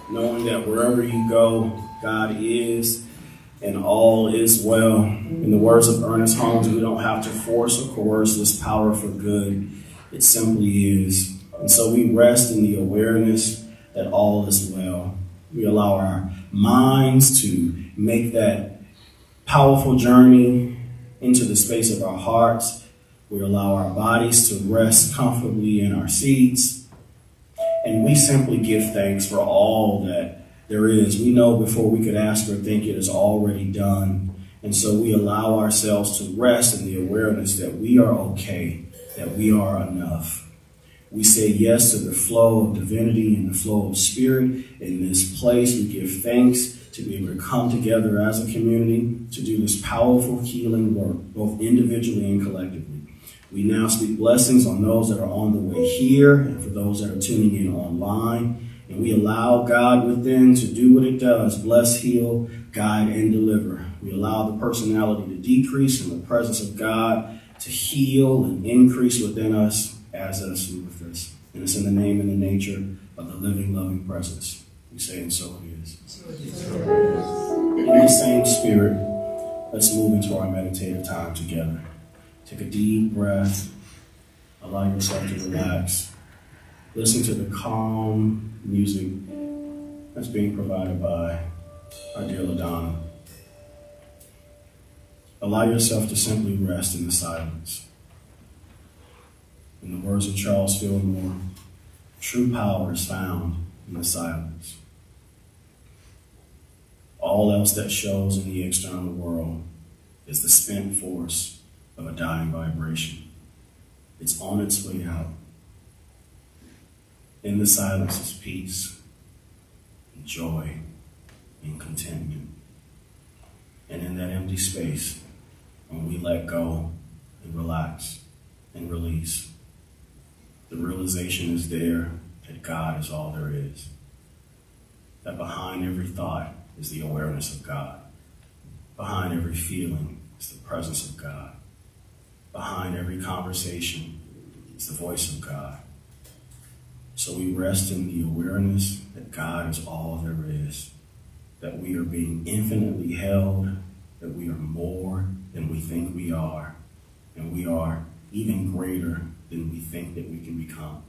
knowing that wherever you go, God is, and all is well. In the words of Ernest Holmes, we don't have to force or coerce this power for good. It simply is. And so we rest in the awareness that all is well. We allow our minds to make that powerful journey into the space of our hearts. We allow our bodies to rest comfortably in our seats. And we simply give thanks for all that there is. We know before we could ask or think, it is already done. And so we allow ourselves to rest in the awareness that we are okay, that we are enough. We say yes to the flow of divinity and the flow of spirit in this place. We give thanks to be able to come together as a community to do this powerful healing work, both individually and collectively. We now speak blessings on those that are on the way here and for those that are tuning in online. And we allow God within to do what it does: bless, heal, guide, and deliver. We allow the personality to decrease and the presence of God to heal and increase within us, as us and with us. And it's in the name and the nature of the living, loving presence. We say, and so it is. In the same spirit, let's move into our meditative time together. Take a deep breath. Allow yourself to relax. Listen to the calm music that's being provided by our dear LaDonna. Allow yourself to simply rest in the silence. In the words of Charles Fillmore, true power is found in the silence. All else that shows in the external world is the spent force of a dying vibration. It's on its way out. In the silence is peace, and joy, and contentment. And in that empty space, when we let go and relax and release, the realization is there that God is all there is. That behind every thought is the awareness of God. Behind every feeling is the presence of God. Behind every conversation is the voice of God. So we rest in the awareness that God is all there is, that we are being infinitely held, that we are more than we think we are, and we are even greater than we think that we can become.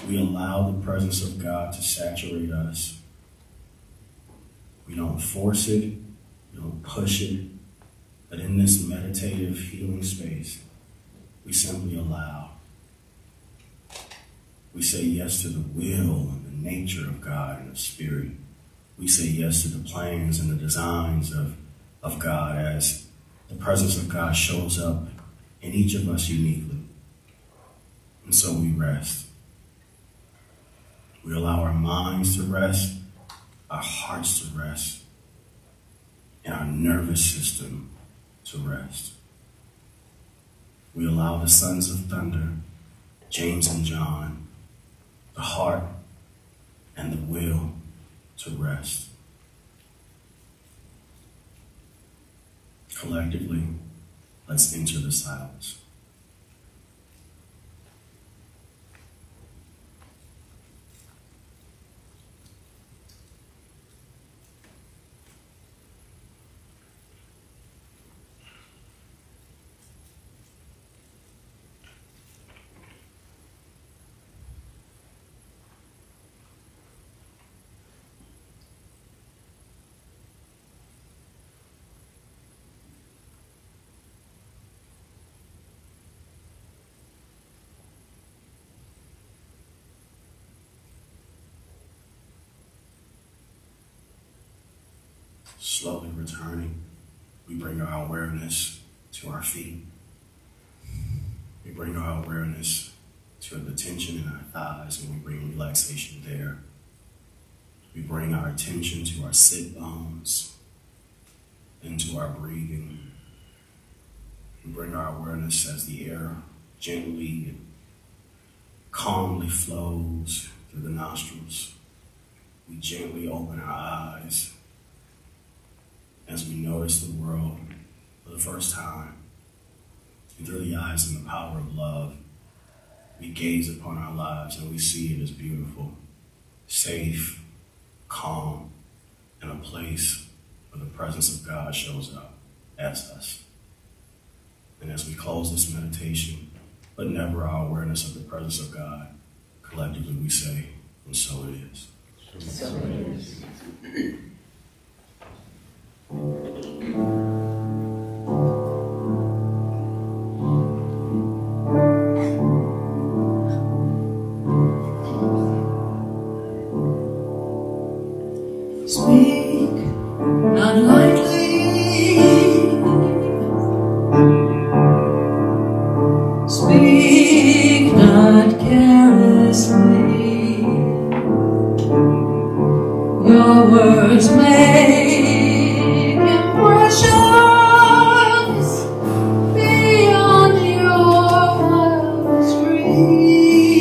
We allow the presence of God to saturate us. We don't force it, we don't push it, but in this meditative healing space, we simply allow. We say yes to the will and the nature of God and of spirit. We say yes to the plans and the designs of God as the presence of God shows up in each of us uniquely. And so we rest. We allow our minds to rest, our hearts to rest, and our nervous system to rest. We allow the sons of thunder, James and John, the heart and the will to rest. Collectively, let's enter the silence. Slowly returning, we bring our awareness to our feet. We bring our awareness to the tension in our thighs, and we bring relaxation there. We bring our attention to our sit bones and to our breathing. We bring our awareness as the air gently and calmly flows through the nostrils. We gently open our eyes as we notice the world for the first time, and through the eyes and the power of love, we gaze upon our lives and we see it as beautiful, safe, calm, and a place where the presence of God shows up as us. And as we close this meditation, but never our awareness of the presence of God, collectively we say, and so it is. So it is. Speak not lightly, speak not carelessly. Your words make impressions beyond your wildest dreams.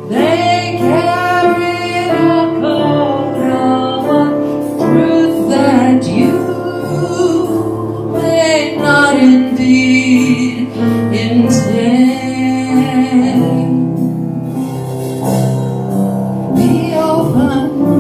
They carry the code of truth that you may not indeed intend. Be open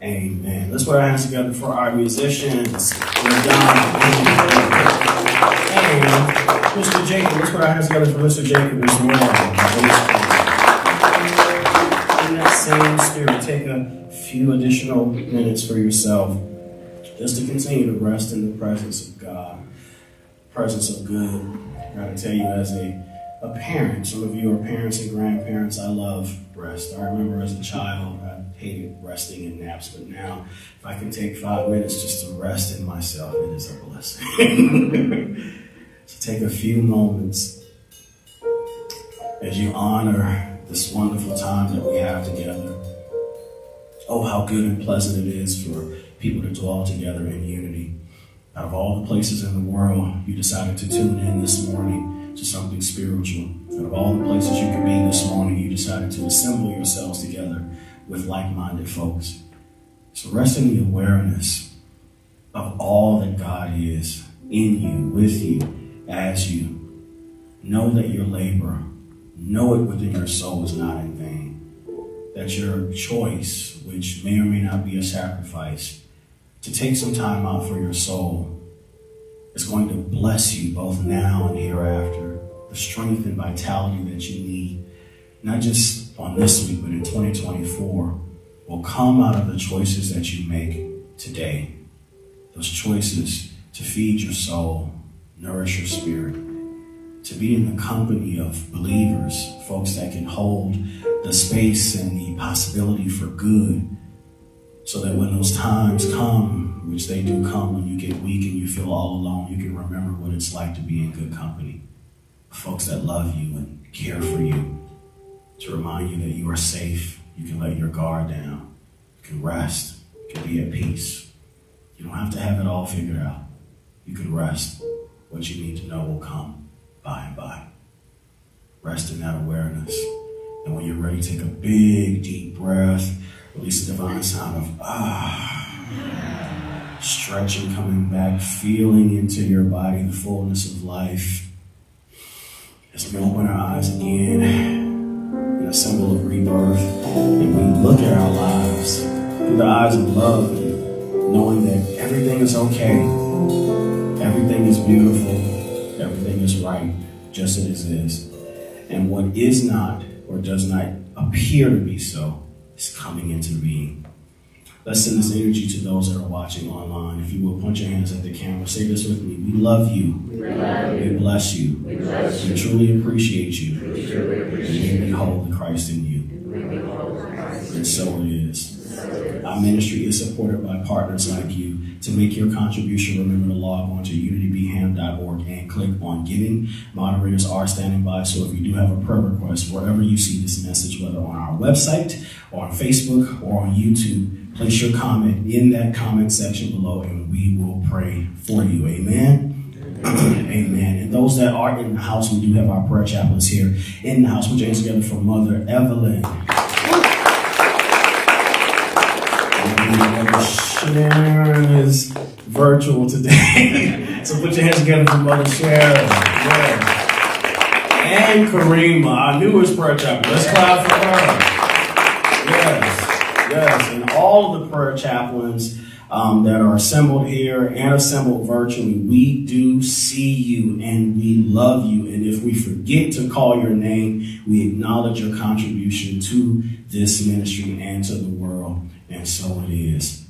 Amen. Let's put our hands together for our musicians. We're done. And Mr. Jacob, let's put our hands together for Mr. Jacob as well. In that same spirit, take a few additional minutes for yourself just to continue to rest in the presence of God, presence of good. I gotta tell you, as a parent, some of you are parents and grandparents, I love rest. I remember as a child, I hated resting in naps, but now if I can take 5 minutes just to rest in myself, it is a blessing. So take a few moments as you honor this wonderful time that we have together. Oh, how good and pleasant it is for people to dwell together in unity. Out of all the places in the world, you decided to tune in this morning to something spiritual. Out of all the places you could be this morning, you decided to assemble yourselves together with like-minded folks. So rest in the awareness of all that God is in you, with you, as you. Know that your labor, know it within your soul, is not in vain. That your choice, which may or may not be a sacrifice, to take some time out for your soul is going to bless you both now and hereafter. The strength and vitality that you need, not just on this week, but in 2024, will come out of the choices that you make today. Those choices to feed your soul, nourish your spirit, to be in the company of believers, folks that can hold the space and the possibility for good, so that when those times come, which they do come when you get weak and you feel all alone, you can remember what it's like to be in good company. Folks that love you and care for you, to remind you that you are safe. You can let your guard down. You can rest. You can be at peace. You don't have to have it all figured out. You can rest. What you need to know will come by and by. Rest in that awareness. And when you're ready, take a big, deep breath. Release a divine sound of stretching, coming back, feeling into your body the fullness of life. As we open our eyes again in a symbol of rebirth, and we look at our lives through the eyes of love, knowing that everything is okay, everything is beautiful, everything is right, just as it is. And what is not or does not appear to be so is coming into being. Let's send this energy to those that are watching online. If you will, point your hands at the camera. Say this with me. We love you. We love you. We bless you. We bless you. We truly appreciate you. We truly appreciate you. And we behold the Christ in you. We behold the Christ. And so it is. Our ministry is supported by partners like you. To make your contribution, remember to log on to unitybham.org and click on Giving. Moderators are standing by, so if you do have a prayer request, wherever you see this message, whether on our website or on Facebook or on YouTube, place your comment in that comment section below and we will pray for you. Amen? Amen. And those that are in the house, we do have our prayer chaplains here in the house. Put your hands together for Mother Evelyn. Sharon is virtual today. So put your hands together for Mother Sharon. Yeah. And Karima, our newest prayer chaplain. Let's clap for her. Yes. And all of the prayer chaplains that are assembled here and assembled virtually, we do see you and we love you. And if we forget to call your name, we acknowledge your contribution to this ministry and to the world. And so it is.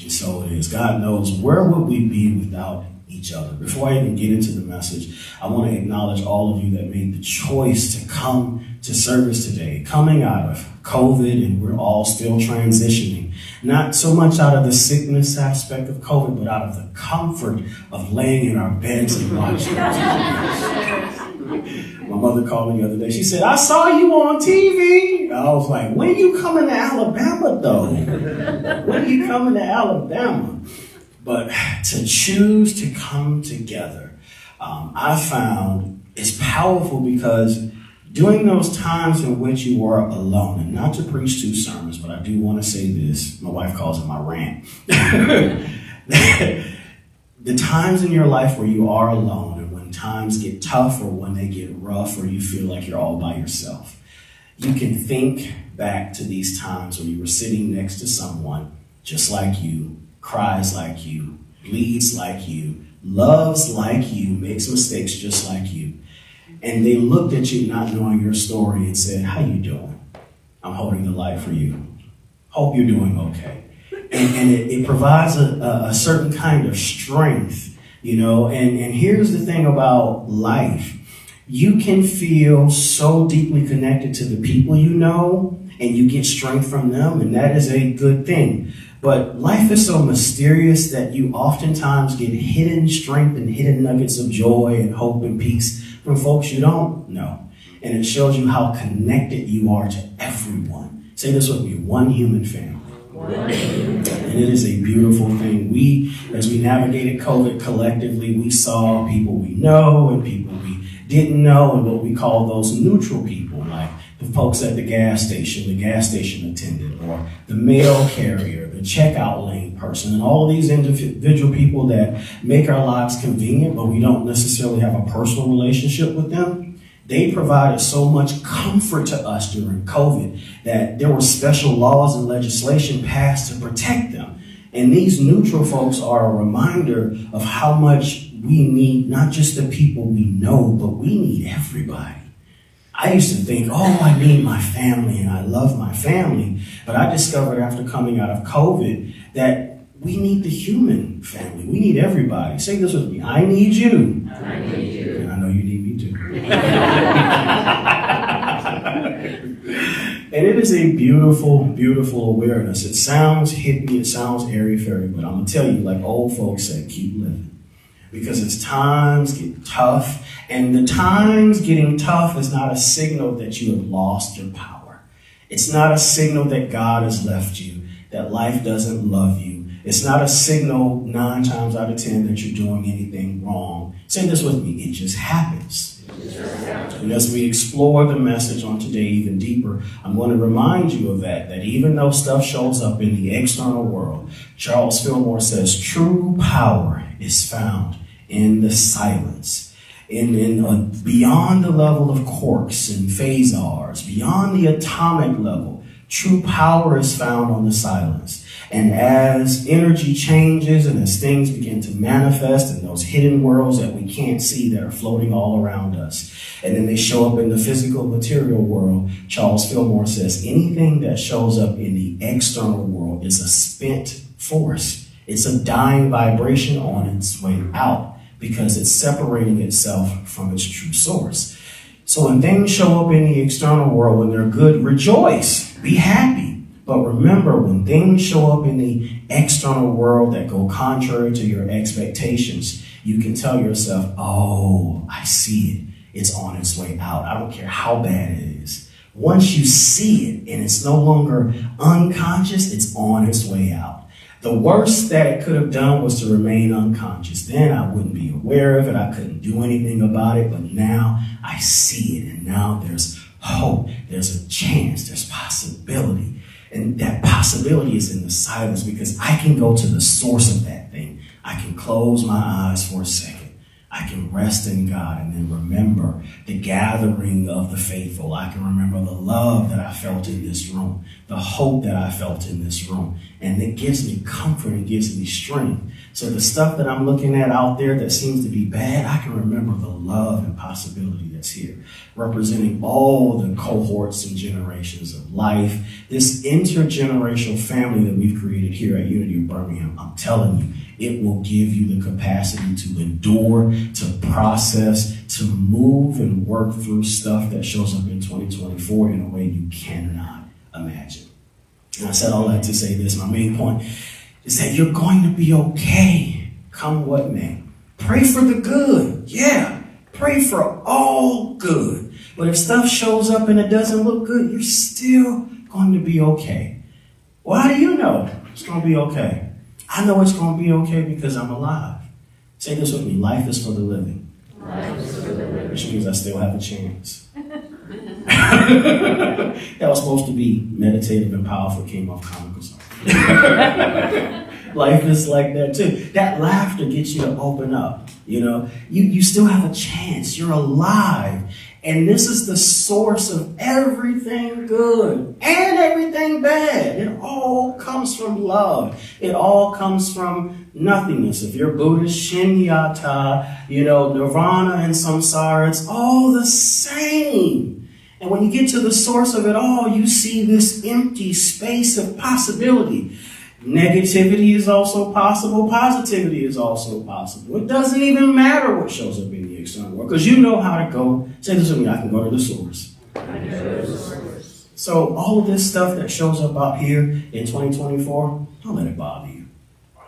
And so it is. God knows, where would we be without each other. Before I even get into the message, I want to acknowledge all of you that made the choice to come to service today, coming out of COVID, and we're all still transitioning. Not so much out of the sickness aspect of COVID, but out of the comfort of laying in our beds and watching TV. My mother called me the other day. She said, I saw you on TV. I was like, when are you coming to Alabama, though? When are you coming to Alabama? But to choose to come together, I found is powerful because during those times in which you are alone, and not to preach two sermons, but I do want to say this. My wife calls it my rant. The times in your life where you are alone and when times get tough or when they get rough or you feel like you're all by yourself, you can think back to these times when you were sitting next to someone just like you, cries like you, bleeds like you, loves like you, makes mistakes just like you. And they looked at you not knowing your story and said, how you doing? I'm holding the light for you. Hope you're doing okay. And it provides a certain kind of strength, you know. And here's the thing about life. You can feel so deeply connected to the people you know, and you get strength from them, and that is a good thing. But life is so mysterious that you oftentimes get hidden strength and hidden nuggets of joy and hope and peace from folks you don't know. And it shows you how connected you are to everyone. Say this with me, one human family. And it is a beautiful thing. As we navigated COVID collectively, we saw people we know and people we didn't know, and what we call those neutral people, like the folks at the gas station attendant, or the mail carrier, the checkout lane person, and all of these individual people that make our lives convenient, but we don't necessarily have a personal relationship with them. They provided so much comfort to us during COVID that there were special laws and legislation passed to protect them. And these neutral folks are a reminder of how much we need not just the people we know, but we need everybody. I used to think, oh, I need my family and I love my family. But I discovered after coming out of COVID that we need the human family. We need everybody. Say this with me. I need you. I need you. And I know you need me too. And it is a beautiful, beautiful awareness. It sounds hippie, it sounds airy-fairy, but I'm going to tell you, like old folks say, keep living. Because as times get tough, and the times getting tough is not a signal that you have lost your power. It's not a signal that God has left you, that life doesn't love you. It's not a signal 9 times out of 10 that you're doing anything wrong. Say this with me, it just happens. And as we explore the message on today even deeper, I'm going to remind you of that even though stuff shows up in the external world, Charles Fillmore says, true power is found in the silence, beyond the level of quarks and phasars, beyond the atomic level. True power is found on the silence. And as energy changes and as things begin to manifest in those hidden worlds that we can't see that are floating all around us, and then they show up in the physical material world, Charles Fillmore says anything that shows up in the external world is a spent force. It's a dying vibration on its way out because it's separating itself from its true source. So when things show up in the external world, when they're good, rejoice, be happy. But remember, when things show up in the external world that go contrary to your expectations, you can tell yourself, oh, I see it. It's on its way out. I don't care how bad it is. Once you see it and it's no longer unconscious, it's on its way out. The worst that it could have done was to remain unconscious. Then I wouldn't be aware of it. I couldn't do anything about it. But now I see it. And now there's hope. There's a chance. There's possibility. And that possibility is in the silence because I can go to the source of that thing. I can close my eyes for a second. I can rest in God and then remember the gathering of the faithful. I can remember the love that I felt in this room, the hope that I felt in this room. And it gives me comfort and gives me strength. So the stuff that I'm looking at out there that seems to be bad, I can remember the love and possibility that's here, representing all the cohorts and generations of life. This intergenerational family that we've created here at Unity of Birmingham, I'm telling you, it will give you the capacity to endure, to process, to move and work through stuff that shows up in 2024 in a way you cannot imagine. And I said all that to say this. My main point is that you're going to be okay, come what may. Pray for the good. Yeah, pray for all good. But if stuff shows up and it doesn't look good, you're still going to be okay. Well, how do you know it's going to be okay? I know it's going to be okay because I'm alive. Say this with me. Life is for the living. Life is for the living. Which means I still have a chance. That was supposed to be meditative and powerful, came off comical. Life is like that too. That laughter gets you to open up. You know, you still have a chance. You're alive. And this is the source of everything good and everything bad. It all comes from love. It all comes from nothingness. If you're Buddhist, Shunyata, Nirvana and Samsara, it's all the same. And when you get to the source of it all, you see this empty space of possibility. Negativity is also possible. Positivity is also possible. It doesn't even matter what shows up in the external world because you know how to go. Say this with me. I can go to the source. So all of this stuff that shows up out here in 2024, don't let it bother you.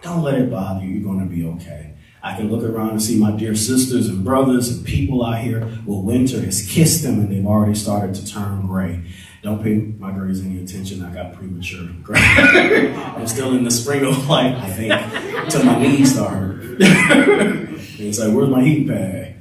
Don't let it bother you. You're going to be okay. I can look around and see my dear sisters and brothers and people out here. Well, winter has kissed them and they've already started to turn gray. Don't pay my grays any attention. I got premature gray. I'm still in the spring of life, I think, until my knees start hurt. And it's like, where's my heat pad?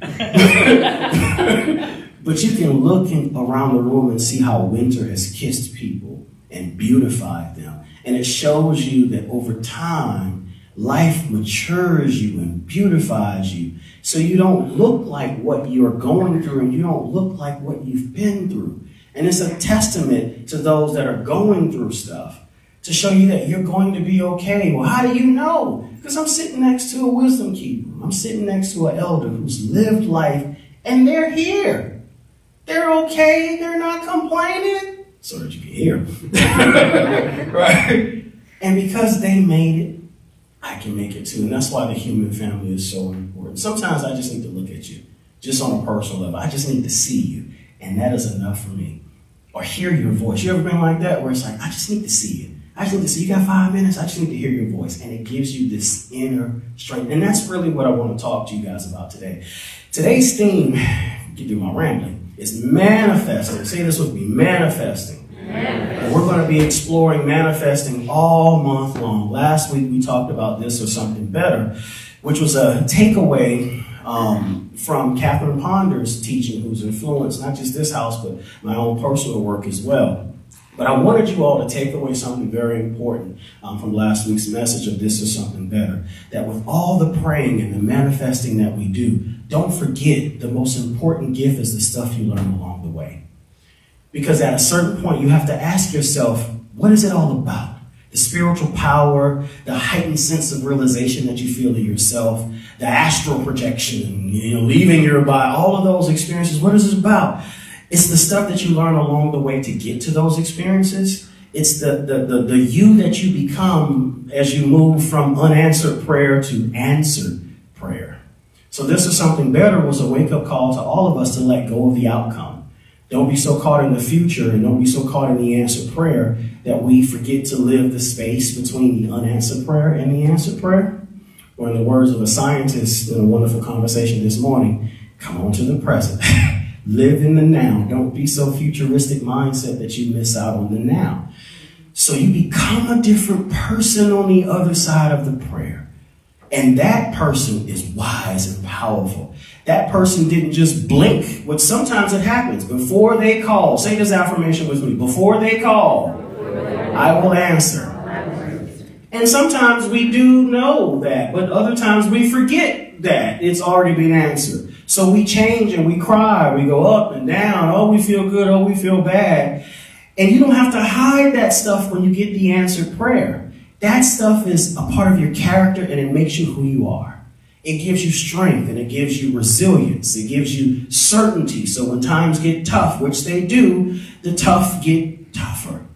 But you can look around the room and see how winter has kissed people and beautified them. And it shows you that over time, life matures you and beautifies you. So you don't look like what you're going through and you don't look like what you've been through. And it's a testament to those that are going through stuff to show you that you're going to be okay. Well, how do you know? Because I'm sitting next to a wisdom keeper. I'm sitting next to an elder who's lived life and they're here. They're okay. They're not complaining so that you can hear. Right? And because they made it, I can make it too. And that's why the human family is so important. Sometimes I just need to look at you just on a personal level. I just need to see you. And that is enough for me. Or hear your voice. You ever been like that where it's like, I just need to see you. I just need to see you. Got 5 minutes. I just need to hear your voice. And it gives you this inner strength. And that's really what I want to talk to you guys about today. Today's theme, you do my rambling, is manifesting. Say this with me, manifesting. And we're going to be exploring manifesting all month long. Last week we talked about this or something better, which was a takeaway from Catherine Ponder's teaching, who's influenced not just this house, but my own personal work as well. But I wanted you all to take away something very important from last week's message of This Is Something Better. That with all the praying and the manifesting that we do, don't forget the most important gift is the stuff you learn along the way. Because at a certain point, you have to ask yourself, what is it all about? The spiritual power, the heightened sense of realization that you feel in yourself, the astral projection, leaving your body, all of those experiences. What is it about? It's the stuff that you learn along the way to get to those experiences. It's the you that you become as you move from unanswered prayer to answered prayer. So This Is Something Better was a wake-up call to all of us to let go of the outcome. Don't be so caught in the future and don't be so caught in the answered prayer that we forget to live the space between the unanswered prayer and the answered prayer. Or in the words of a scientist in a wonderful conversation this morning, come on to the present. Live in the now. Don't be so futuristic mindset that you miss out on the now. So you become a different person on the other side of the prayer. And that person is wise and powerful. That person didn't just blink, which sometimes it happens. Before they call, say this affirmation with me. Before they call, I will answer. And sometimes we do know that, but other times we forget that it's already been answered. So we change and we cry. We go up and down. Oh, we feel good. Oh, we feel bad. And you don't have to hide that stuff when you get the answered prayer. That stuff is a part of your character and it makes you who you are. It gives you strength and it gives you resilience. It gives you certainty. So when times get tough, which they do, the tough get tougher.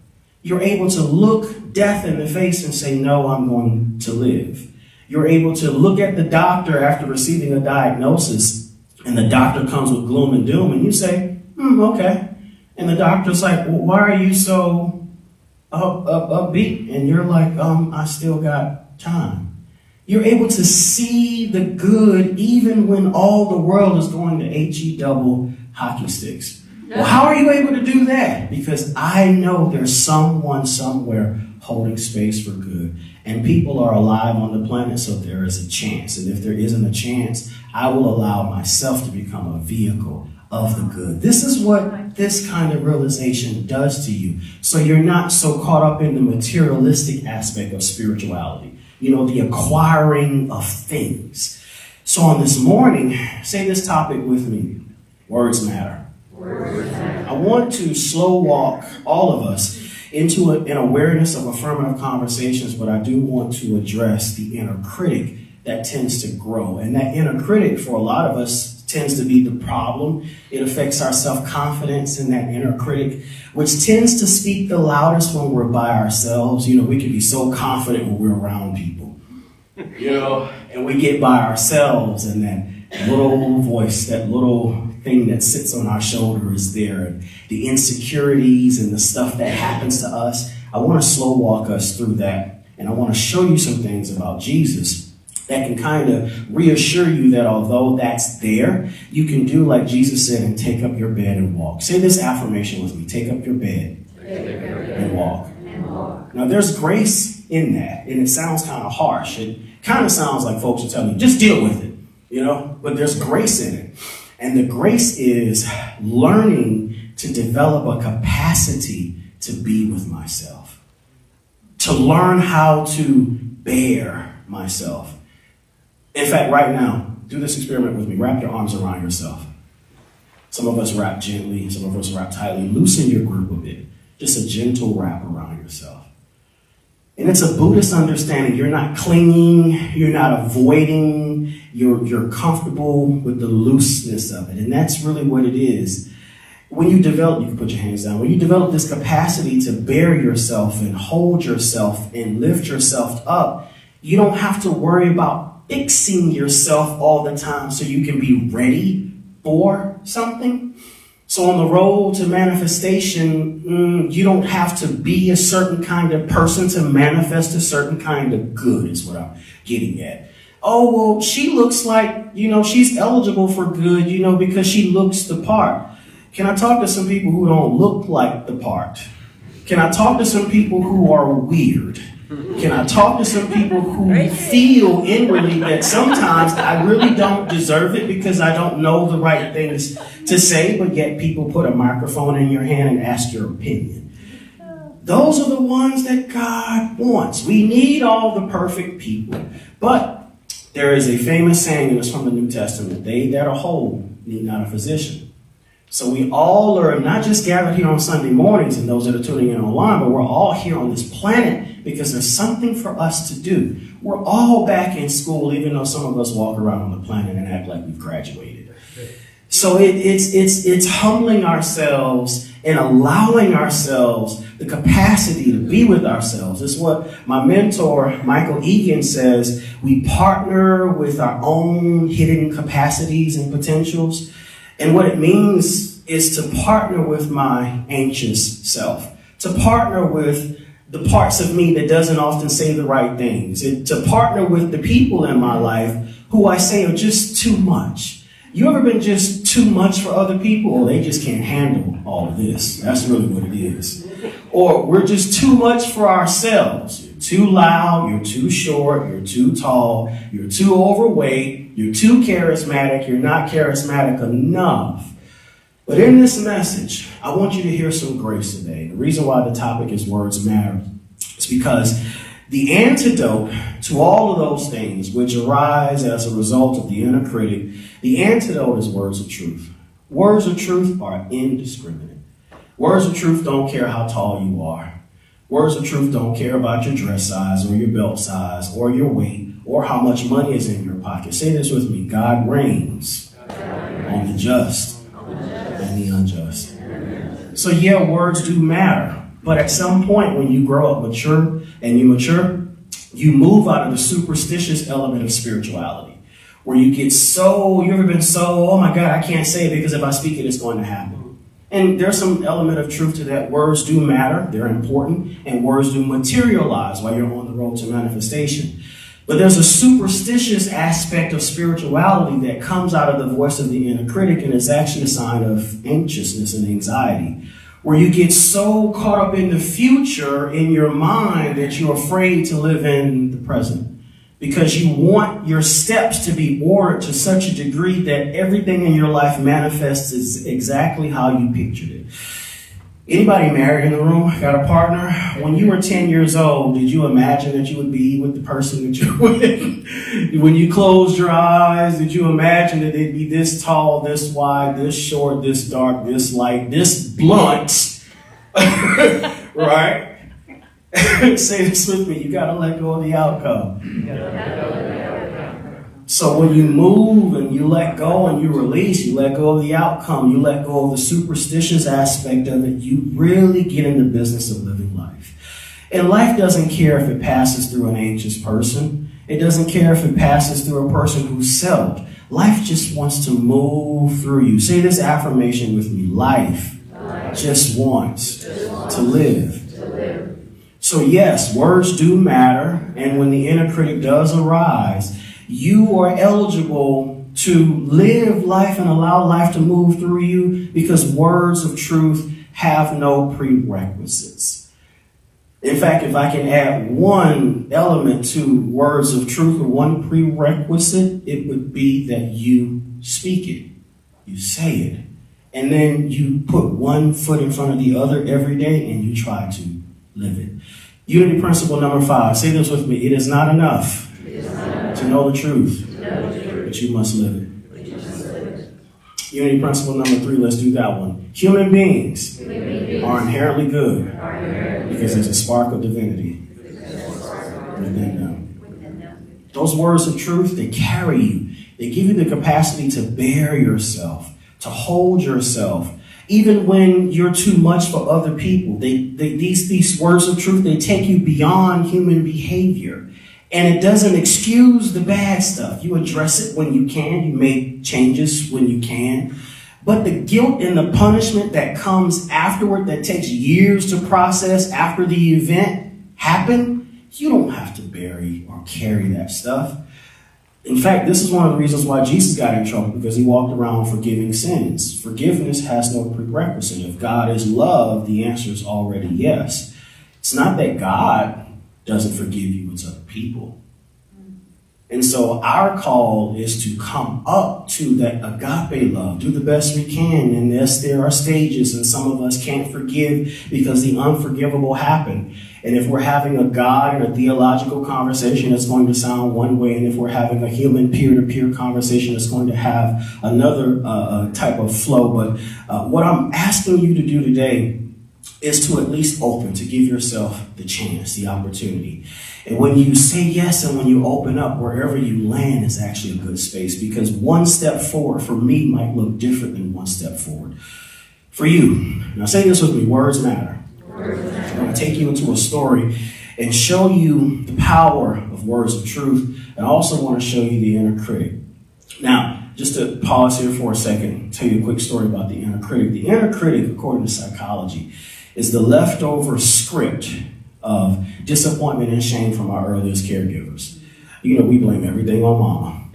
You're able to look death in the face and say, no, I'm going to live. You're able to look at the doctor after receiving a diagnosis, and the doctor comes with gloom and doom, and you say, okay. And the doctor's like, well, why are you so upbeat? And you're like, I still got time. You're able to see the good even when all the world is going to HE double hockey sticks. Well, how are you able to do that? Because I know there's someone somewhere holding space for good. And people are alive on the planet, so there is a chance. And if there isn't a chance, I will allow myself to become a vehicle of the good. This is what this kind of realization does to you. So you're not so caught up in the materialistic aspect of spirituality. You know, the acquiring of things. So on this morning, say this topic with me. Words matter. Words matter. I want to slow walk all of us into an awareness of affirmative conversations, but I do want to address the inner critic that tends to grow. And that inner critic, for a lot of us, tends to be the problem. It affects our self-confidence in that inner critic, which tends to speak the loudest when we're by ourselves. You know, we can be so confident when we're around people, you know, and we get by ourselves and that little voice, that little thing that sits on our shoulder is there, and the insecurities and the stuff that happens to us. I want to slow walk us through that, and I want to show you some things about Jesus that can kind of reassure you that although that's there, you can do like Jesus said and take up your bed and walk. Say this affirmation with me. Take up your bed and walk. Now there's grace in that, and it sounds kind of harsh. It kind of sounds like folks are telling you, just deal with it, you know, but there's grace in it. And the grace is learning to develop a capacity to be with myself, to learn how to bear myself. In fact, right now, do this experiment with me. Wrap your arms around yourself. Some of us wrap gently, some of us wrap tightly. Loosen your grip a bit. Just a gentle wrap around yourself. And it's a Buddhist understanding. You're not clinging, you're not avoiding, you're comfortable with the looseness of it. And that's really what it is. When you develop, you can put your hands down, when you develop this capacity to bear yourself and hold yourself and lift yourself up, you don't have to worry about fixing yourself all the time so you can be ready for something. So on the road to manifestation, you don't have to be a certain kind of person to manifest a certain kind of good, is what I'm getting at. Oh, well, she looks like, you know, she's eligible for good, you know, because she looks the part. Can I talk to some people who don't look like the part? Can I talk to some people who are weird? Can I talk to some people who feel inwardly that sometimes I really don't deserve it because I don't know the right things to say, but yet people put a microphone in your hand and ask your opinion? Those are the ones that God wants. We need all the perfect people. But there is a famous saying, and it's from the New Testament, they that are whole need not a physician. So we all are not just gathered here on Sunday mornings and those that are tuning in online, but we're all here on this planet because there's something for us to do. We're all back in school, even though some of us walk around on the planet and act like we've graduated. So it's humbling ourselves and allowing ourselves the capacity to be with ourselves. It's what my mentor, Michael Eugene, says. We partner with our own hidden capacities and potentials. And what it means is to partner with my anxious self, to partner with the parts of me that doesn't often say the right things, to partner with the people in my life who I say are just too much. You ever been just too much for other people? Or they just can't handle all of this. That's really what it is. Or we're just too much for ourselves. You're too loud, you're too short, you're too tall, you're too overweight, you're too charismatic, you're not charismatic enough. But in this message, I want you to hear some grace today. The reason why the topic is words matter is because the antidote to all of those things which arise as a result of the inner critic, the antidote is words of truth. Words of truth are indiscriminate. Words of truth don't care how tall you are. Words of truth don't care about your dress size or your belt size or your weight or how much money is in your pocket. Say this with me. God reigns on the just and the unjust. So yeah, words do matter. But at some point when you grow up mature and you mature, you move out of the superstitious element of spirituality, where you get so, you ever been so, oh my God, I can't say it because if I speak it, it's going to happen. And there's some element of truth to that. Words do matter. They're important. And words do materialize while you're on the road to manifestation. But there's a superstitious aspect of spirituality that comes out of the voice of the inner critic, and it's actually a sign of anxiousness and anxiety, where you get so caught up in the future in your mind that you're afraid to live in the present, because you want your steps to be ordered to such a degree that everything in your life manifests as exactly how you pictured it. Anybody married in the room? Got a partner? When you were 10 years old, did you imagine that you would be with the person that you're with? When you closed your eyes, did you imagine that they'd be this tall, this wide, this short, this dark, this light, this blunt? Right? Say this with me. You got to let go of the outcome. So when you move and you let go and you release, you let go of the outcome, you let go of the superstitious aspect of it, you really get in the business of living life. And life doesn't care if it passes through an anxious person. It doesn't care if it passes through a person who's settled. Life just wants to move through you. Say this affirmation with me. Life just wants to live. So yes, words do matter. And when the inner critic does arise, you are eligible to live life and allow life to move through you, because words of truth have no prerequisites. In fact, if I can add one element to words of truth, or one prerequisite, it would be that you speak it, you say it, and then you put one foot in front of the other every day and you try to live it. Unity principle number 5. Say this with me. It is not enough to know the truth, but you must live it. Unity principle number 3, let's do that one. Human beings are inherently good because there's a spark of divinity within them. Those words of truth, they carry you. They give you the capacity to bear yourself, to hold yourself, even when you're too much for other people. These words of truth, they take you beyond human behavior. And it doesn't excuse the bad stuff. You address it when you can. You make changes when you can. But the guilt and the punishment that comes afterward, that takes years to process after the event happened, you don't have to bury or carry that stuff. In fact, this is one of the reasons why Jesus got in trouble, because he walked around forgiving sins. Forgiveness has no prerequisite. If God is love, the answer is already yes. It's not that God doesn't forgive you, it's other people. And so our call is to come up to that agape love, do the best we can. And yes, there are stages, and some of us can't forgive because the unforgivable happened. And if we're having a God and a theological conversation, it's going to sound one way. And if we're having a human peer-to-peer conversation, it's going to have another type of flow. But what I'm asking you to do today is to at least open, to give yourself the chance, the opportunity. And when you say yes and when you open up, wherever you land is actually a good space, because one step forward for me might look different than one step forward for you. Now say this with me, words matter. I'm going to take you into a story and show you the power of words of truth, and I also want to show you the inner critic. Now, just to pause here for a second, tell you a quick story about the inner critic. The inner critic, according to psychology, is the leftover script of disappointment and shame from our earliest caregivers. You know, we blame everything on mama.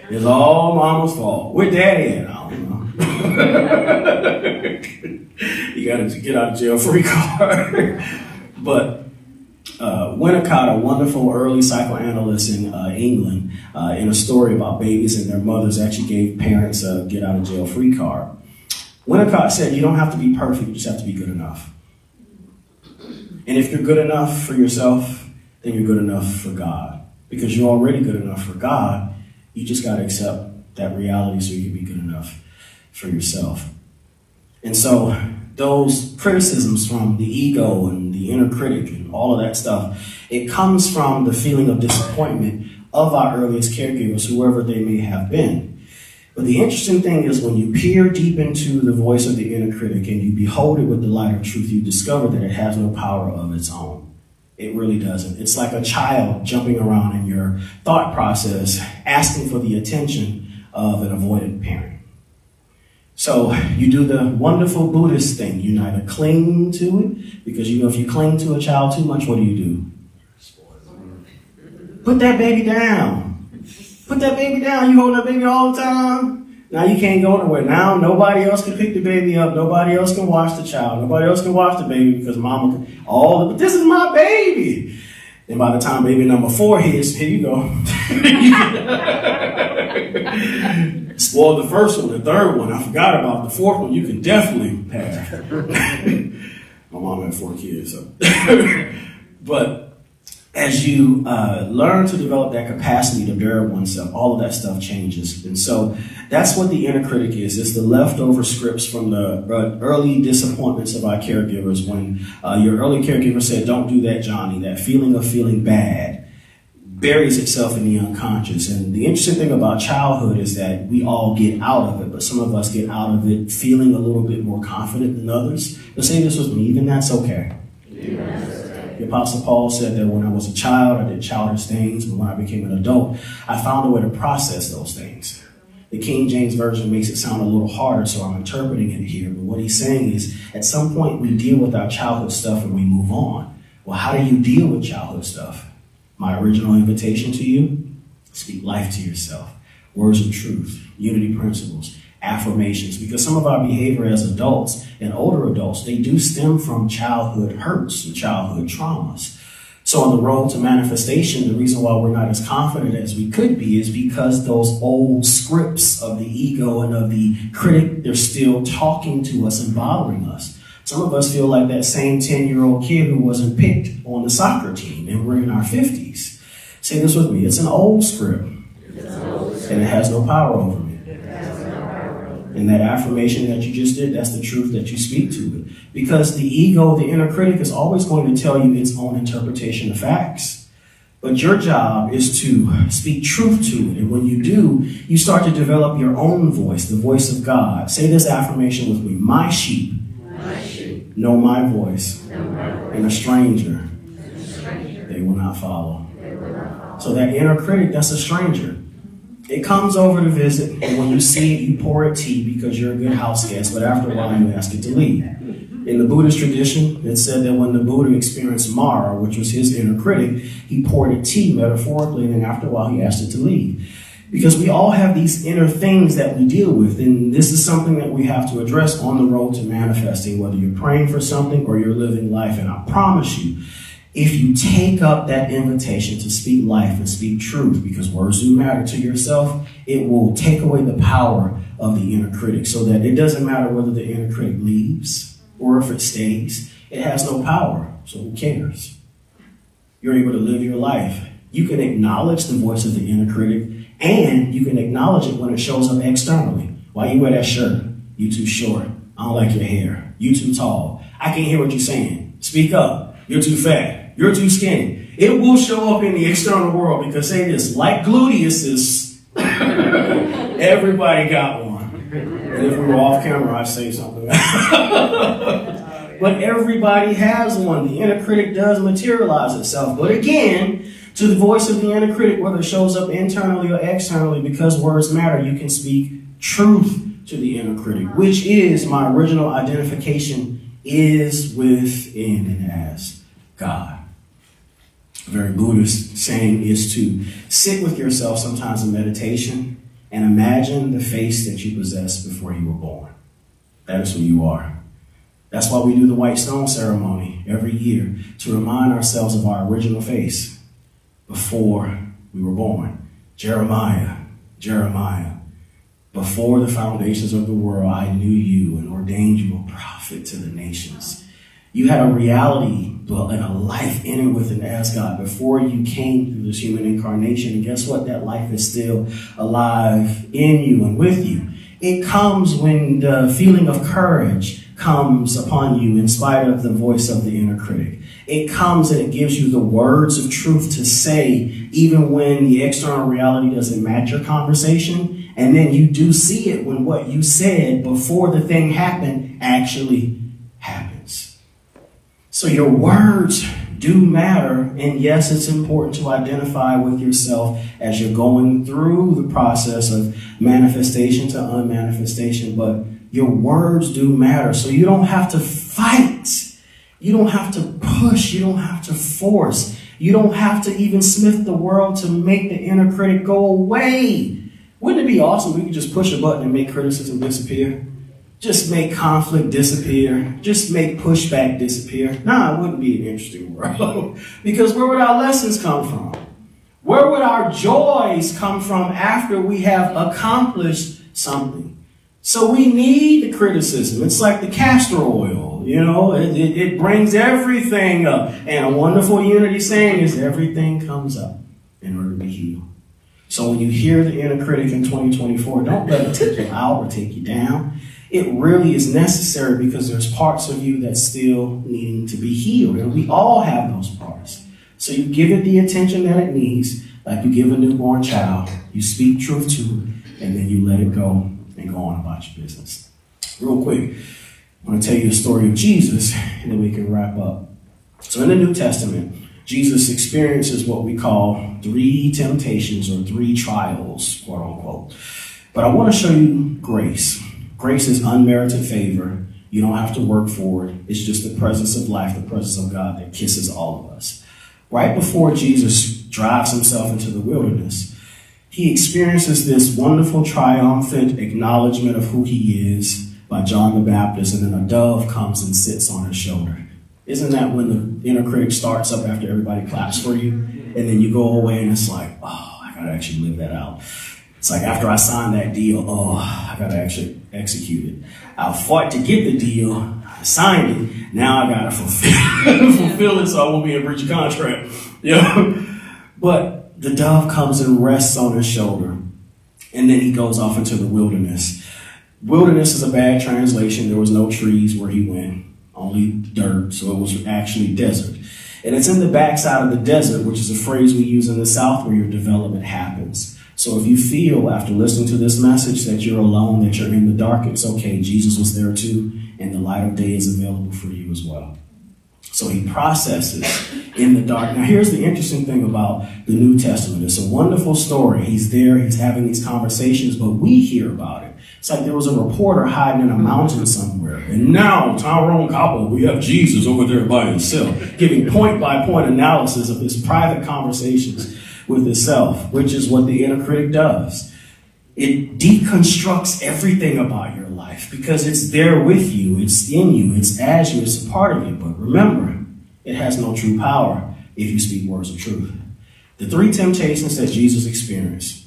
It's all mama's fault. Where daddy at? I don't know. You got to get out of jail free card. But Winnicott, a wonderful early psychoanalyst in England, in a story about babies and their mothers, actually gave parents a get out of jail free card. Winnicott said, you don't have to be perfect, you just have to be good enough. And if you're good enough for yourself, then you're good enough for God. Because you're already good enough for God, you just got to accept that reality so you can be good enough for yourself. And so those criticisms from the ego and the inner critic and all of that stuff, it comes from the feeling of disappointment of our earliest caregivers, whoever they may have been. But the interesting thing is, when you peer deep into the voice of the inner critic and you behold it with the light of truth, you discover that it has no power of its own. It really doesn't. It's like a child jumping around in your thought process, asking for the attention of an avoidant parent. So you do the wonderful Buddhist thing. You neither cling to it, because you know if you cling to a child too much, what do? Put that baby down. Put that baby down. You hold that baby all the time. Now you can't go nowhere. Now nobody else can pick the baby up. Nobody else can watch the child. Nobody else can watch the baby because mama can. But this is my baby. And by the time baby number 4 hits, here you go. Spoiled the first one, the third one. I forgot about the 4th one. You can definitely have. My mom had 4 kids, so. But as you learn to develop that capacity to bear oneself, all of that stuff changes. And so that's what the inner critic is. It's the leftover scripts from the early disappointments of our caregivers. When your early caregiver said, don't do that, Johnny, that feeling of feeling bad buries itself in the unconscious. And the interesting thing about childhood is that we all get out of it, but some of us get out of it feeling a little bit more confident than others. But say this with me, even that's okay. Yes. The Apostle Paul said that when I was a child, I did childish things, but when I became an adult, I found a way to process those things. The King James Version makes it sound a little harder, so I'm interpreting it here. But what he's saying is, at some point, we deal with our childhood stuff and we move on. Well, how do you deal with childhood stuff? My original invitation to you, speak life to yourself. Words of truth, unity principles, affirmations, because some of our behavior as adults and older adults, they do stem from childhood hurts and childhood traumas. So on the road to manifestation, the reason why we're not as confident as we could be is because those old scripts of the ego and of the critic, they're still talking to us and bothering us. Some of us feel like that same 10-year-old kid who wasn't picked on the soccer team, and we're in our 50s. Say this with me. It's an old script, and it has no power over me. And that affirmation that you just did, that's the truth that you speak to it. Because the ego, the inner critic, is always going to tell you its own interpretation of facts. But your job is to speak truth to it. And when you do, you start to develop your own voice, the voice of God. Say this affirmation with me. My sheep know my voice, and a stranger they will not follow. So that inner critic, that's a stranger. It comes over to visit, and when you see it, you pour it tea because you're a good house guest, but after a while you ask it to leave. In the Buddhist tradition, it said that when the Buddha experienced Mara, which was his inner critic, he poured it tea metaphorically, and then after a while he asked it to leave. Because we all have these inner things that we deal with, and this is something that we have to address on the road to manifesting, whether you're praying for something or you're living life. And I promise you, if you take up that invitation to speak life and speak truth, because words do matter to yourself, it will take away the power of the inner critic, so that it doesn't matter whether the inner critic leaves or if it stays. It has no power, so who cares? You're able to live your life. You can acknowledge the voice of the inner critic, and you can acknowledge it when it shows up externally. Why you wear that shirt? You too short. I don't like your hair. You too tall. I can't hear what you're saying. Speak up. You're too fat. You're too skinny. It will show up in the external world, because say this, like gluteuses, everybody got one. And if we were off camera, I'd say something. But everybody has one. The inner critic does materialize itself. But again, to the voice of the inner critic, whether it shows up internally or externally, because words matter, you can speak truth to the inner critic, which is my original identification, is within and as God. A very Buddhist saying is to sit with yourself sometimes in meditation and imagine the face that you possessed before you were born. That is who you are. That's why we do the white stone ceremony every year, to remind ourselves of our original face before we were born. Jeremiah, before the foundations of the world, I knew you and ordained you a prophet to the nations. You had a reality and a life in and with and as God before you came through this human incarnation. And guess what? That life is still alive in you and with you. It comes when the feeling of courage comes upon you in spite of the voice of the inner critic. It comes and it gives you the words of truth to say, even when the external reality doesn't match your conversation. And then you do see it when what you said before the thing happened actually happens. So your words do matter. And yes, it's important to identify with yourself as you're going through the process of manifestation to unmanifestation, but your words do matter. So you don't have to fight. You don't have to push. You don't have to force. You don't have to even smith the world to make the inner critic go away. Wouldn't it be awesome if we could just push a button and make criticism disappear? Just make conflict disappear. Just make pushback disappear. Nah, it wouldn't be an interesting world. Because where would our lessons come from? Where would our joys come from after we have accomplished something? So we need the criticism. It's like the castor oil, you know, it brings everything up. And a wonderful unity saying is everything comes up in order to be healed. So when you hear the inner critic in 2024, don't let it take you out or take you down. It really is necessary because there's parts of you that's still needing to be healed. And we all have those parts. So you give it the attention that it needs, like you give a newborn child. You speak truth to it, and then you let it go and go on about your business. Real quick, I want to tell you the story of Jesus, and then we can wrap up. So in the New Testament, Jesus experiences what we call 3 temptations or 3 trials, quote unquote. But I want to show you grace. Grace is unmerited favor. You don't have to work for it. It's just the presence of life, the presence of God that kisses all of us. Right before Jesus drives himself into the wilderness, he experiences this wonderful triumphant acknowledgement of who he is by John the Baptist, and then a dove comes and sits on his shoulder. Isn't that when the inner critic starts up after everybody claps for you? And then you go away and it's like, oh, I gotta actually live that out. It's like after I signed that deal, oh, I gotta actually execute it. I fought to get the deal, I signed it, now I gotta fulfill it so I won't be in breach of contract. You know? But the dove comes and rests on his shoulder, and then he goes off into the wilderness. Wilderness is a bad translation. There was no trees where he went, only dirt, so it was actually desert. And it's in the backside of the desert, which is a phrase we use in the South, where your development happens. So if you feel after listening to this message that you're alone, that you're in the dark, it's okay. Jesus was there too, and the light of day is available for you as well. So he processes in the dark. Now here's the interesting thing about the New Testament. It's a wonderful story. He's there, he's having these conversations, but we hear about it. It's like there was a reporter hiding in a mountain somewhere. And now, Tyrone Coppola, we have Jesus over there by himself, giving point-by-point analysis of his private conversations with himself, which is what the inner critic does. It deconstructs everything about your life because it's there with you, it's in you, it's as you, it's a part of you. But remember, it has no true power if you speak words of truth. The 3 temptations that Jesus experienced.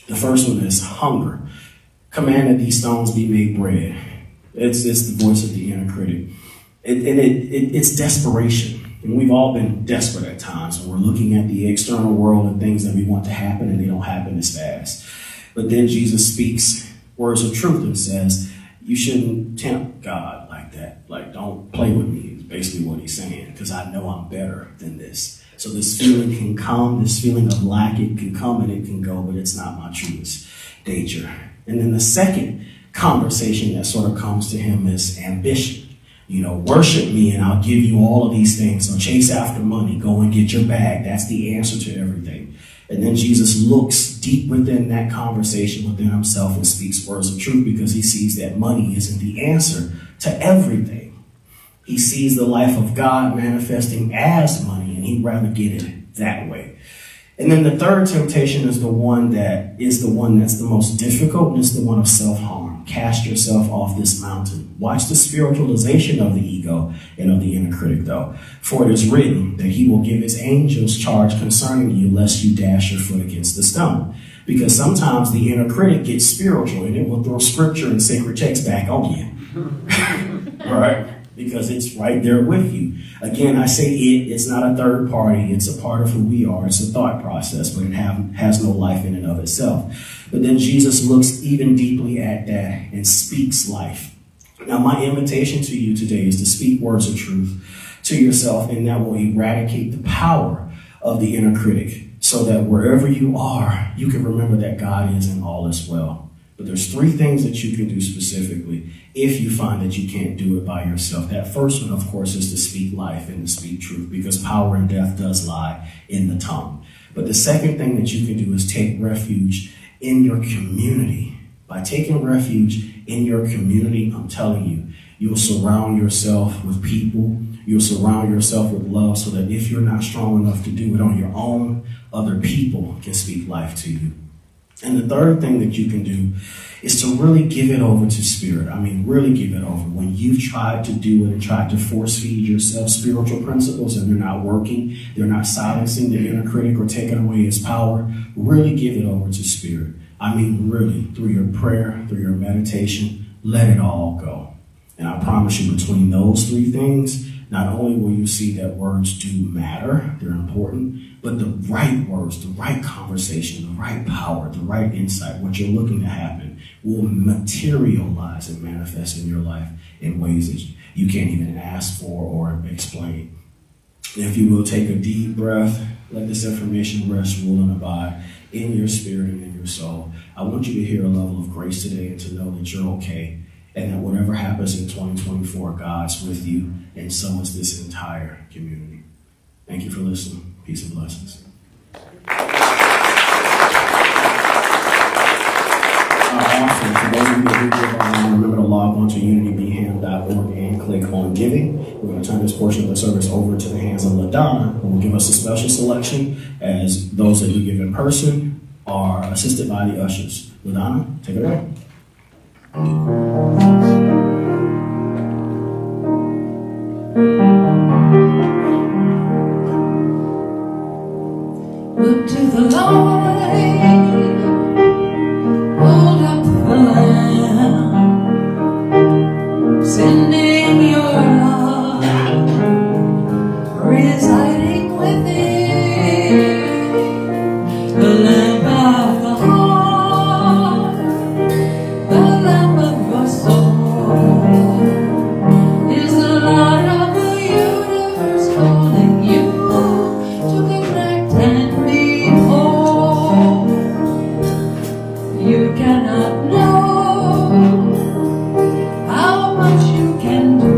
The first one is hunger. Command that these stones be made bread. It's the voice of the inner critic. It's desperation. And we've all been desperate at times when we're looking at the external world and things that we want to happen and they don't happen as fast. But then Jesus speaks words of truth and says, you shouldn't tempt God like that. Like, don't play with me, is basically what he's saying, because I know I'm better than this. So this feeling can come, this feeling of lack, it can come and it can go, but it's not my truest nature. And then the second conversation that sort of comes to him is ambition. You know, worship me and I'll give you all of these things. So chase after money, go and get your bag. That's the answer to everything. And then Jesus looks deep within that conversation within himself and speaks words of truth because he sees that money isn't the answer to everything. He sees the life of God manifesting as money and he'd rather get it that way. And then the third temptation is the one that's the most difficult, and it's the one of self-harm. Cast yourself off this mountain. Watch the spiritualization of the ego and of the inner critic, though. For it is written that he will give his angels charge concerning you, lest you dash your foot against the stone. Because sometimes the inner critic gets spiritual, and it will throw scripture and sacred text back on you. All right? Because it's right there with you. Again, I say it's not a third party. It's a part of who we are. It's a thought process, but it has no life in and of itself. But then Jesus looks even deeply at that and speaks life. Now, my invitation to you today is to speak words of truth to yourself, and that will eradicate the power of the inner critic so that wherever you are, you can remember that God is and all is well. But there's 3 things that you can do specifically if you find that you can't do it by yourself. That first one, of course, is to speak life and to speak truth, because power and death does lie in the tongue. But the second thing that you can do is take refuge in your community. By taking refuge in your community, I'm telling you, you'll surround yourself with people. You'll surround yourself with love so that if you're not strong enough to do it on your own, other people can speak life to you. And the third thing that you can do is to really give it over to Spirit. I mean, really give it over. When you've tried to do it and tried to force feed yourself spiritual principles and they're not working, they're not silencing the inner critic or taking away his power, really give it over to Spirit. I mean, really, through your prayer, through your meditation, let it all go. And I promise you, between those 3 things, not only will you see that words do matter, they're important, but the right words, the right conversation, the right power, the right insight, what you're looking to happen, will materialize and manifest in your life in ways that you can't even ask for or explain. And if you will, take a deep breath, let this information rest, rule, and abide in your spirit and in your soul. I want you to hear a level of grace today and to know that you're okay, and that whatever happens in 2024, God's with you, and so is this entire community. Thank you for listening. Peace and blessings. Awesome. For those of you who give online, remember to log on to unitybham.org and click on giving. We're going to turn this portion of the service over to the hands of LaDonna, who will give us a special selection, as those that we give in person are assisted by the ushers. LaDonna, take it away. Look to the light, hold up the lamp, sending your love, residing within the lamp of the heart, the lamp of your soul, is the light of the universe calling you to connect and be whole. You cannot know how much you can do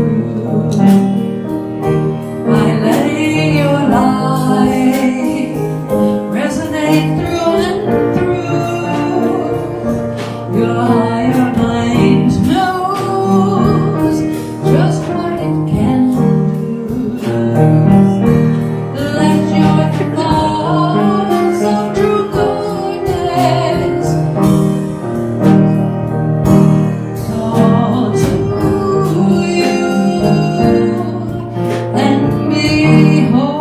by letting your light resonate through and through. Your higher mind knows just what it can do. Let your thoughts of true goodness call to you and behold.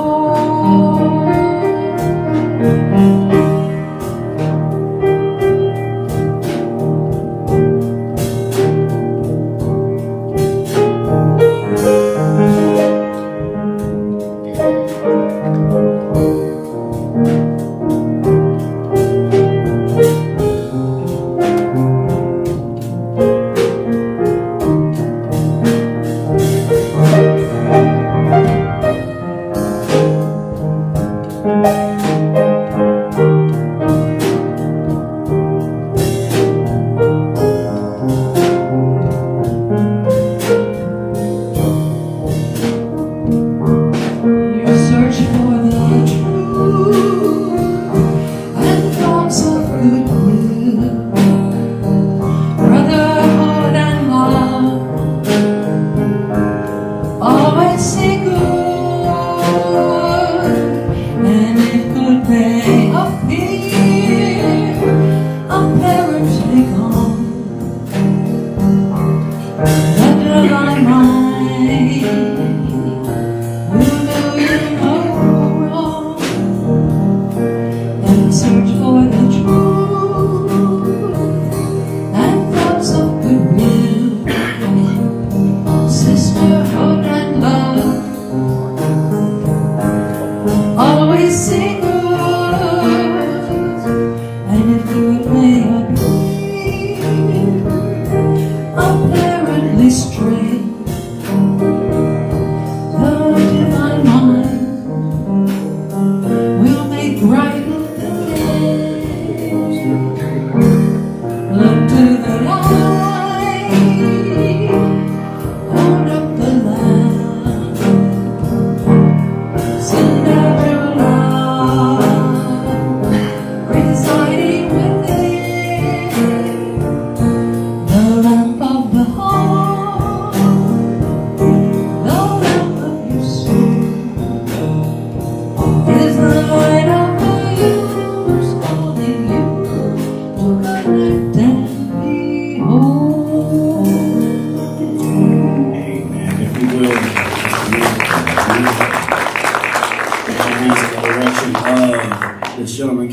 You search for the truth and thoughts of goodwill, brotherhood and love. Always say good, and if good may appear apparently gone, the divine mind will do you no wrong, and search for the truth and thoughts of goodwill, sisterhood and love. Always say good, and if good may appear apparently stray, the divine mind will make right the day. Look to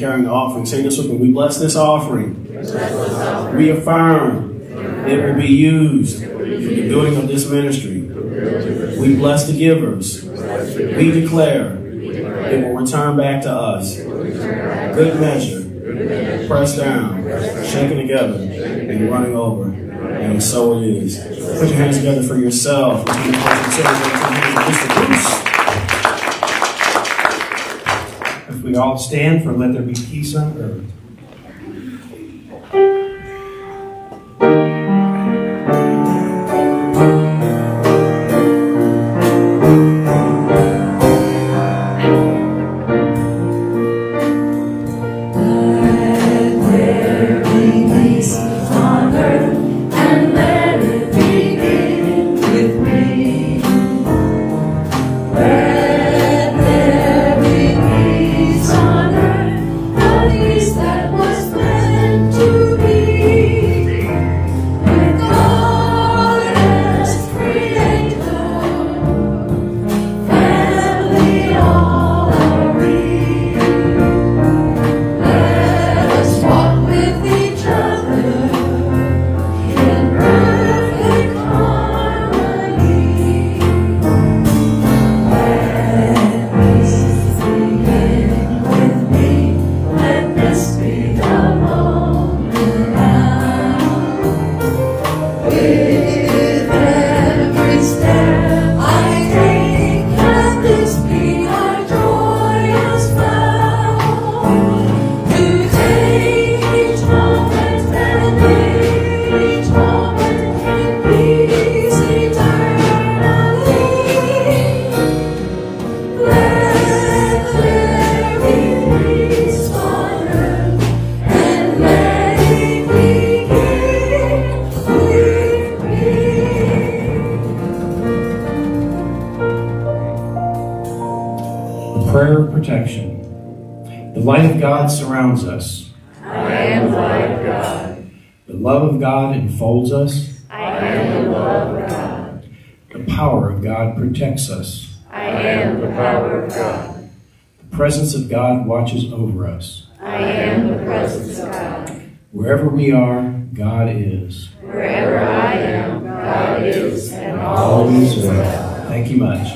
carrying the offering. Say this with me. We bless this offering. We affirm it will be used for the building of this ministry. We bless the givers. We declare it will return back to us. Good measure, pressed down, shaken together, and running over. And so it is. Put your hands together for yourself. If we all stand for Let There Be Peace on Earth. Prayer of protection. The light of God surrounds us. I am the light of God. The love of God enfolds us. I am the love of God. The power of God protects us. I am the power of God. The presence of God watches over us. I am the presence of God. Wherever we are, God is. Wherever I am, God is, and all is well. Thank you much.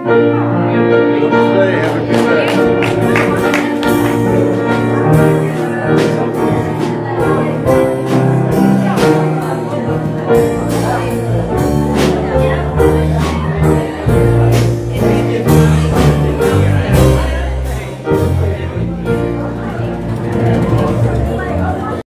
Have a good day.